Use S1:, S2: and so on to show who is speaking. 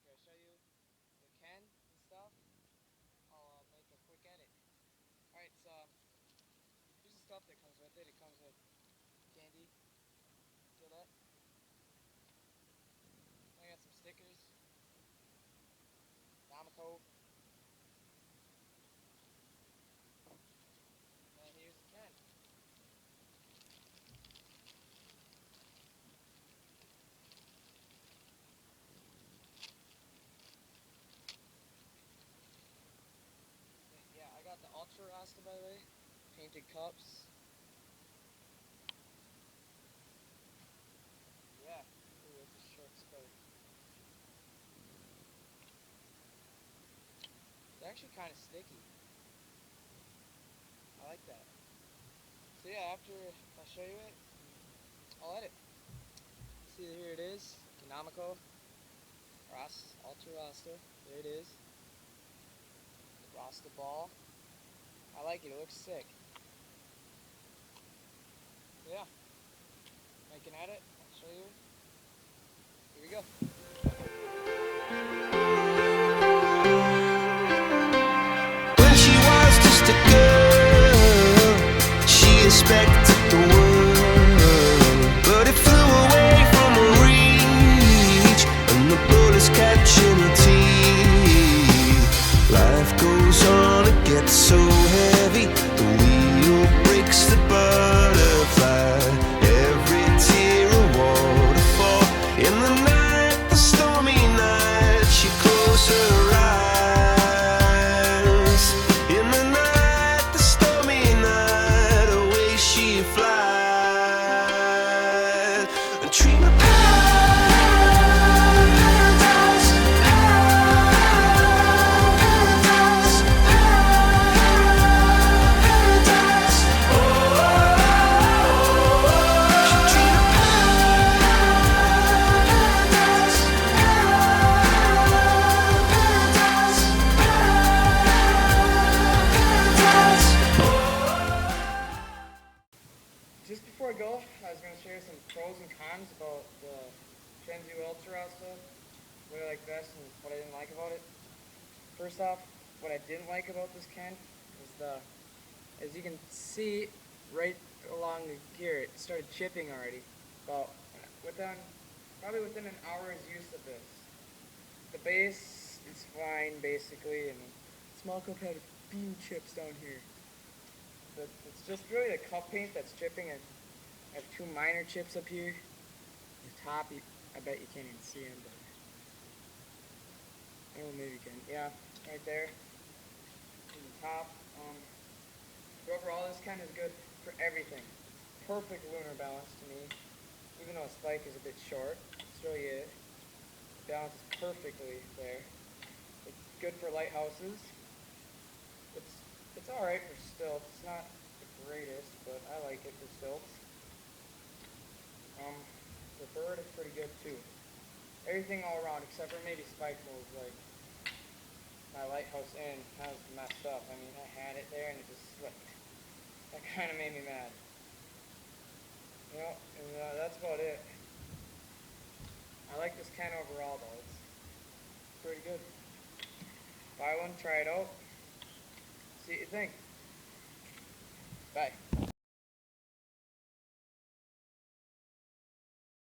S1: after I show you the can and stuff, I'll make a quick edit. Alright, so here's the stuff that comes with it. It comes with candy. Feel that? I got some stickers. Namco. And here's the can. Yeah, I got the Ultra Rasta, by the way. Painted cups. Yeah. Ooh, that's a short skirt. It's actually kind of sticky. I like that. So yeah, after I show you it, I'll edit. See, here it is. Namco. Ultra Rasta. There it is. The Rasta ball. I like it. It looks sick. So yeah, making edit. I'll show you. Here we go.
S2: When she was just a girl, she expected the world, but it flew away from her reach, and the bullets catching her teeth. Life goes on, it gets so heavy, the wheel breaks the butterfly. Every tear a waterfall. In the night, the stormy night, she closed her eyes. In the night, the stormy night, away she flies. A dream of paradise, paradise, paradise. Oh, she dreamed of paradise,
S1: Just before I go, I was going to share some pros and cons about the Shenzhu Ultra Rasta. What I like best and what I didn't like about it. First off, what I didn't like about this can is as you can see, right along the gear, it started chipping already. About probably within an hour's use of this. The base is fine basically, and small cup had a few chips down here. But it's just really the cup paint that's chipping, and I have two minor chips up here. The top, I bet you can't even see them, but oh, maybe you can. Yeah, right there. In the top. But overall, this kind is good for everything. Perfect lunar balance to me. Even though a spike is a bit short, it's really it. Balance is perfectly there. It's good for lighthouses. It's all right for stilts. It's not the greatest, but I like it for stilts. The bird is pretty good too. Everything all around except for maybe spike moves, like my lighthouse in has messed up. I mean, I had it there and it just slipped. That kind of made me mad. You know, and that's about it. I like this can overall though. It's pretty good. Buy one, try it out, see what you think. Bye.